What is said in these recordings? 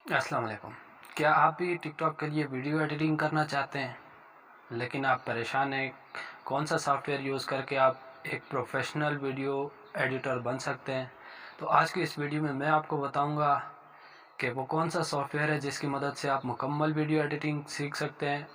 अस्सलाम वालेकुम। क्या आप भी टिकटॉक के लिए वीडियो एडिटिंग करना चाहते हैं लेकिन आप परेशान हैं कौन सा सॉफ्टवेयर यूज़ करके आप एक प्रोफेशनल वीडियो एडिटर बन सकते हैं? तो आज की इस वीडियो में मैं आपको बताऊंगा कि वो कौन सा सॉफ्टवेयर है जिसकी मदद से आप मुकम्मल वीडियो एडिटिंग सीख सकते हैं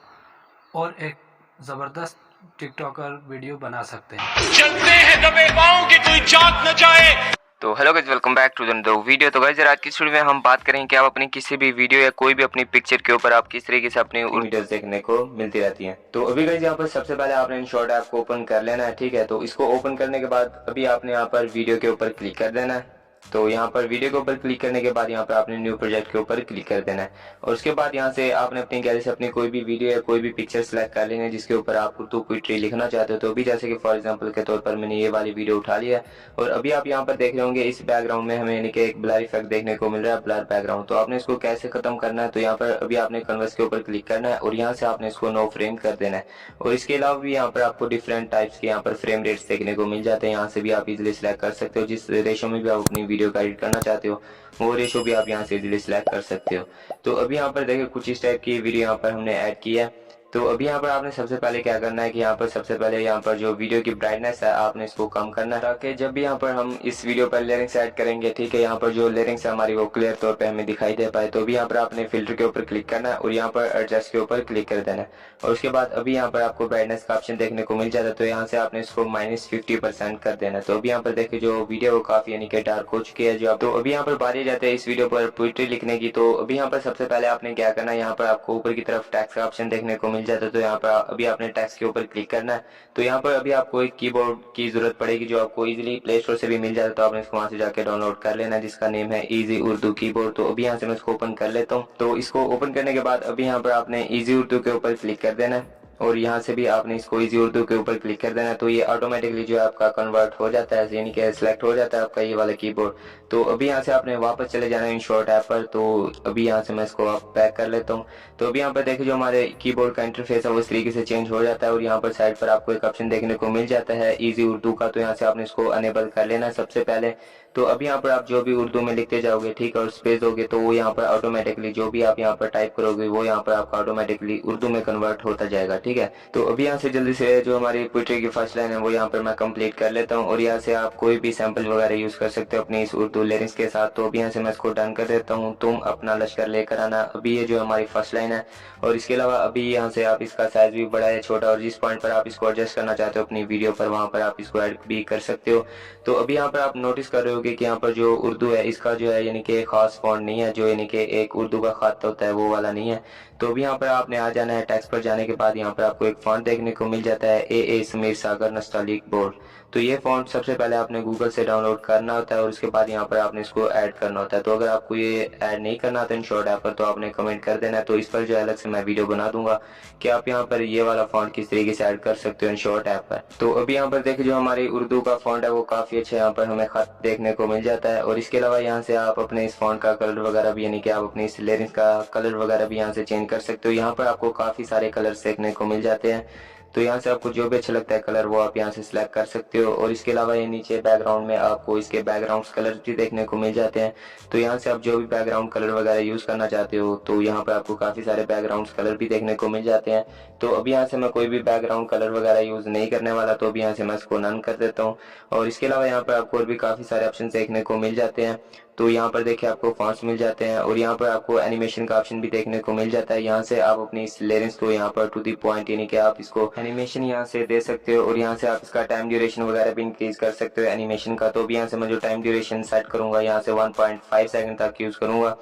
और एक ज़बरदस्त टिकटॉकर वीडियो बना सकते हैं। चलते हैं दबे पाँव कि कोई चाक न जाए। तो hello guys, welcome back to the video. तो गाइस आज की इस वीडियो में हम बात करेंगे कि आप अपनी किसी भी वीडियो या कोई भी अपनी पिक्चर के ऊपर आप किस तरीके से अपनी वीडियोस देखने को मिलती रहती हैं। तो अभी गाइस यहाँ पर सबसे पहले आपने InShot ऐप को ओपन कर लेना है, ठीक है। तो इसको ओपन करने के बाद अभी आपने यहाँ पर वीडियो के ऊपर क्लिक कर देना है। तो यहाँ पर वीडियो के ऊपर क्लिक करने के बाद यहाँ पर आपने न्यू प्रोजेक्ट के ऊपर क्लिक कर देना है और उसके बाद यहाँ से आपने अपनी गैलरी से अपनी कोई भी वीडियो या कोई भी पिक्चर सेलेक्ट कर लेनी है जिसके ऊपर आप उर्दू पोइट्री लिखना चाहते हो। तो अभी जैसे कि फॉर एग्जांपल के तौर पर मैंने ये वाली वीडियो उठा लिया है और अभी आप यहाँ पर देख रहे होंगे इस बैकग्राउंड में हमें यानी कि एक ब्लर इफेक्ट देखने को मिल रहा है, ब्लर बैकग्राउंड। तो आपने इसको कैसे खत्म करना है, तो यहाँ पर अभी आपने कन्वर्स के ऊपर क्लिक करना है और यहाँ से आपने इसको नो फ्रेम कर देना है। और इसके अलावा भी यहाँ पर आपको डिफरेंट टाइप्स के यहाँ पर फ्रेम रेट्स देखने को मिल जाते हैं। यहाँ से भी आप इजिली सिलेक्ट कर सकते हो जिस रेशो में भी आप अपनी वीडियो का एडिट करना चाहते हो वो रेशो भी आप यहाँ से इजिली सिलेक्ट कर सकते हो। तो अभी यहाँ पर देखिए कुछ इस टाइप की वीडियो यहाँ पर हमने ऐड की है। तो अभी यहाँ पर आपने सबसे पहले क्या करना है कि यहाँ पर सबसे पहले यहाँ पर जो वीडियो की ब्राइटनेस है आपने इसको कम करना है ताकि जब भी यहाँ पर हम इस वीडियो पर लिरिक्स ऐड करेंगे, ठीक है, यहाँ पर जो लिरिक्स है हमारी वो क्लियर तौर पे हमें दिखाई दे पाए। तो अभी यहाँ पर आपने फिल्टर के ऊपर क्लिक करना है और यहाँ पर एडजस्ट के ऊपर क्लिक कर देना है और उसके बाद अभी यहाँ पर आपको ब्राइटनेस का ऑप्शन देखने को मिल जाता है। तो यहाँ से आपने इसको -50% कर देना है। तो अभी यहाँ पर देखिए जो वीडियो वो काफी यानी कि डार्क हो चुकी है। जो तो अभी यहाँ पर बारी जाते हैं इस वीडियो पर पोइट्री लिखने की। तो अभी यहाँ पर सबसे पहले आपने क्या करना है, यहाँ पर आपको ऊपर की तरफ टेक्स्ट का ऑप्शन देखने को मिल जाता है। तो यहाँ पर अभी आपने टेक्स्ट के ऊपर क्लिक करना है। तो यहाँ पर अभी आपको एक कीबोर्ड की जरूरत पड़ेगी जो आपको इजीली प्ले स्टोर से भी मिल जाता है। तो आपने इसको वहां से जाके डाउनलोड कर लेना है जिसका नेम है इजी उर्दू कीबोर्ड। तो अभी यहाँ से मैं इसको ओपन कर लेता हूँ। तो इसको ओपन करने के बाद अभी यहाँ पर आपने इजी उर्दू के ऊपर क्लिक कर देना है और यहाँ से भी आपने इसको इजी उर्दू के ऊपर क्लिक कर देना है। तो ये ऑटोमेटिकली जो है आपका कन्वर्ट हो जाता है, यानी कि सिलेक्ट हो जाता है आपका ये वाला कीबोर्ड। तो अभी यहाँ से आपने वापस चले जाना है InShot ऐप पर। तो अभी यहाँ से मैं इसको बैक कर लेता हूँ। तो अभी यहाँ पर देखिए जो हमारे कीबोर्ड का इंटरफेस है वो इस तरीके से चेंज हो जाता है और यहाँ पर साइड पर आपको एक ऑप्शन देखने को मिल जाता है इजी उर्दू का। तो यहाँ से आपने इसको अनेबल कर लेना है सबसे पहले। तो अभी यहाँ पर आप जो भी उर्दू में लिखते जाओगे, ठीक है, और स्पेस दोगे तो वो यहाँ पर ऑटोमेटिकली जो भी आप यहाँ पर टाइप करोगे वो यहाँ पर आपका ऑटोमेटिकली उर्दू में कन्वर्ट होता जाएगा, ठीक है। तो अभी यहाँ से जल्दी से जो हमारी पोइट्री की फर्स्ट लाइन है वो यहाँ पर मैं कंप्लीट कर लेता हूँ और यहाँ से आप कोई भी सैंपल वगैरह यूज कर सकते हो अपनी इस उर्दू लिरिक्स के साथ। तो अभी यहाँ से मैं इसको डन कर देता हूँ, तुम अपना लश्कर लेकर आना। अभी ये जो हमारी फर्स्ट लाइन है और इसके अलावा अभी यहाँ से आप इसका साइज भी बड़ा है छोटा और जिस पॉइंट पर आप इसको एडजस्ट करना चाहते हो अपनी वीडियो पर वहां पर आप इसको ऐड भी कर सकते हो। तो अभी यहाँ पर आप नोटिस कर रहे होगे कि यहाँ पर जो उर्दू है इसका जो है यानी कि खास फॉन्ट नहीं है, जो यानी कि एक उर्दू का खत होता है वो वाला नहीं है। तो अभी यहाँ पर आपने आ जाना है टेक्स्ट पर जाने के बाद यहाँ पर आपको एक फॉन्ट देखने को मिल जाता है ए समीर सागर नस्तालिक बोर्ड। तो ये फॉन्ट सबसे पहले आपने गूगल से डाउनलोड करना होता है और उसके बाद यहाँ पर आपने इसको ऐड करना होता है। तो अगर आपको ये ऐड नहीं करना था InShot ऐप पर तो आपने कमेंट कर देना है। तो इस पर जो अलग से मैं वीडियो बना दूंगा कि आप यहाँ पर ये वाला फॉन्ट किस तरीके से ऐड कर सकते हो InShot ऐप पर। तो अभी यहाँ पर देखिए जो हमारी उर्दू का फॉन्ट है वो काफी अच्छा यहाँ पर हमें खत देखने को मिल जाता है और इसके अलावा यहाँ से आप अपने इस फॉन्ट का कलर वगैरह भी यानी कि आप अपनी इस लिरिक्स का कलर वगैरह भी यहाँ से चेंज कर सकते हो। यहाँ पर आपको काफी सारे कलर्स देखने को मिल जाते हैं। तो यहाँ से आपको जो भी अच्छा लगता है कलर वो आप यहाँ से सिलेक्ट कर सकते हो और इसके अलावा ये नीचे बैकग्राउंड में आपको इसके बैकग्राउंड कलर भी देखने को मिल जाते हैं। तो यहाँ से आप जो भी बैकग्राउंड कलर वगैरह यूज करना चाहते हो तो यहाँ पर आपको काफी सारे बैकग्राउंड कलर भी देखने को मिल जाते हैं। तो अभी यहाँ से मैं कोई भी बैकग्राउंड कलर वगैरह यूज नहीं करने वाला, तो अभी यहाँ से मैं इसको नन कर देता हूँ और इसके अलावा यहाँ पर आपको और भी काफी सारे ऑप्शन देखने को मिल जाते हैं। तो यहाँ पर देखिए आपको फॉन्ट्स मिल जाते हैं और यहाँ पर आपको एनिमेशन का ऑप्शन भी देखने को मिल जाता है। यहाँ से आप अपनी इस लिरिक्स को यहाँ पर टू द पॉइंट यानी कि आप इसको एनिमेशन यहाँ से दे सकते हो और यहाँ से आप इसका टाइम ड्यूरेशन वगैरह भी इंक्रीज कर सकते हो एनिमेशन का। तो अभी यहाँ से मैं जो टाइम ड्यूरेशन सेट करूंगा यहाँ से 1.5 सेकंड तक यूज करूंगा।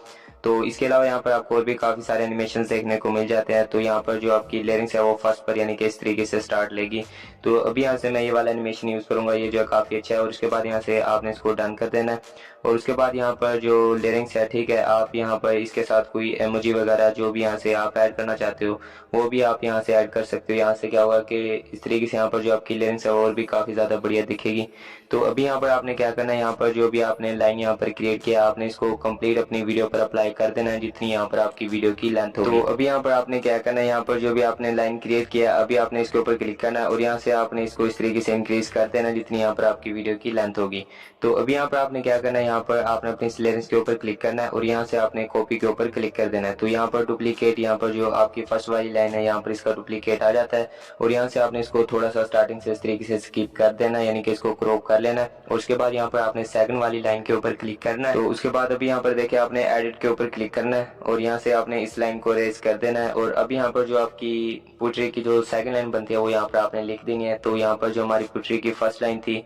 तो इसके अलावा यहाँ पर आपको और भी काफी सारे एनिमेशन देखने को मिल जाते हैं। तो यहाँ पर जो आपकी लिरिक्स है वो फर्स्ट पर यानी कि इस तरीके से स्टार्ट लेगी। तो अभी यहाँ से मैं ये वाला एनिमेशन यूज करूंगा, ये जो है काफी अच्छा है और उसके बाद यहाँ से आपने इसको डन कर देना है और उसके बाद यहाँ पर जो लिरिक्स है, ठीक है, आप यहाँ पर इसके साथ कोई इमोजी वगैरह जो भी यहाँ से आप ऐड करना चाहते हो वो भी आप यहाँ से ऐड कर सकते हो। यहाँ से क्या होगा कि इस तरीके से यहाँ पर जो आपकी लिरिक्स है और भी काफी ज्यादा बढ़िया दिखेगी। तो अभी यहाँ पर आपने क्या करना है, यहाँ पर जो भी आपने लाइन यहाँ पर क्रिएट किया आपने इसको कंप्लीट अपनी वीडियो पर अप्लाई कर देना है जितनी यहाँ पर आपकी वीडियो की लेंथ होगी। तो अभी यहाँ पर आपने क्या करना है, यहाँ पर जो भी आपने लाइन क्रिएट किया अभी आपने इसके ऊपर क्लिक करना है और यहाँ से आपने इसको इस तरीके से इंक्रीज कर देना जितनी यहाँ पर आपकी वीडियो की लेंथ होगी। तो अभी यहाँ पर आपने क्या करना है, यहाँ पर आपने अपनी लेंस के ऊपर क्लिक करना है और यहाँ से आपने कॉपी के ऊपर क्लिक कर देना है। तो यहाँ पर डुप्लीकेट, यहाँ पर जो आपकी फर्स्ट वाली लाइन है यहाँ पर इसका डुप्लीकेट आ जाता है और यहाँ से आपने इसको थोड़ा सा स्टार्टिंग से इस तरीके से स्किप कर देना है, यानी कि इसको क्रॉप कर लेना है। और उसके बाद यहाँ पर आपने सेकंड वाली लाइन के ऊपर क्लिक करना है। तो उसके बाद अभी यहाँ पर देखिए आपने एडिट के ऊपर क्लिक करना है और यहाँ से आपने इस लाइन को रेज कर देना है और अभी यहाँ पर जो आपकी पोट्री की जो सेकंड लाइन बनती है वो यहाँ पर आपने लिख देनी है। तो यहाँ पर जो हमारी पोट्री की फर्स्ट लाइन थी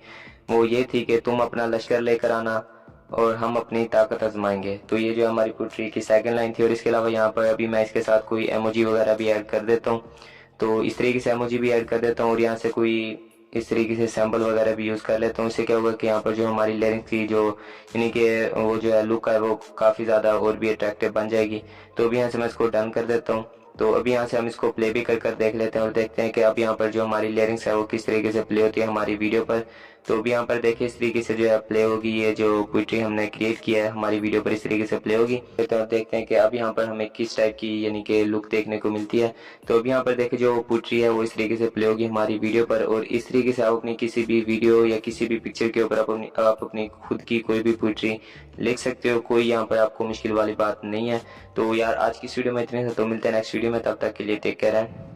वो ये थी कि तुम अपना लश्कर लेकर आना और हम अपनी ताकत आजमाएंगे। तो ये जो हमारी पोट्री की सेकंड लाइन थी और इसके अलावा यहाँ पर अभी मैं इसके साथ कोई इमोजी वगैरह भी ऐड कर देता हूँ। तो इस तरीके से इमोजी भी ऐड कर देता हूँ और यहाँ से कोई इस तरीके से सैम्पल वगैरह भी यूज़ कर लेता हूँ। इससे क्या होगा कि यहाँ पर जो हमारी लिरिक्स की जो यानी कि वो जो है लुक है वो काफ़ी ज़्यादा और भी अट्रैक्टिव बन जाएगी। तो अभी यहाँ से मैं इसको डन कर देता हूँ। तो अभी यहाँ से हम इसको प्ले भी कर देख लेते हैं और देखते हैं कि अब यहाँ पर जो हमारी लिरिक्स है वो किस तरीके से प्ले होती है हमारी वीडियो पर। तो अभी यहाँ पर देखिए इस तरीके से जो है प्ले होगी, ये जो पोएट्री हमने क्रिएट किया है हमारी वीडियो पर इस तरीके से प्ले होगी। तो देखते हैं कि अब यहाँ पर हमें किस टाइप की यानी कि लुक देखने को मिलती है। तो अभी यहाँ पर देखिए जो पोएट्री है वो इस तरीके से प्ले होगी हमारी वीडियो पर और इस तरीके से आप अपनी किसी भी वीडियो या किसी भी पिक्चर के ऊपर आप अपनी खुद की कोई भी पोएट्री लिख सकते हो। कोई यहाँ पर आपको मुश्किल वाली बात नहीं है। तो यार आज की वीडियो में इतने, तो मिलते हैं नेक्स्ट वीडियो में, तब तक के लिए टेक केयर है।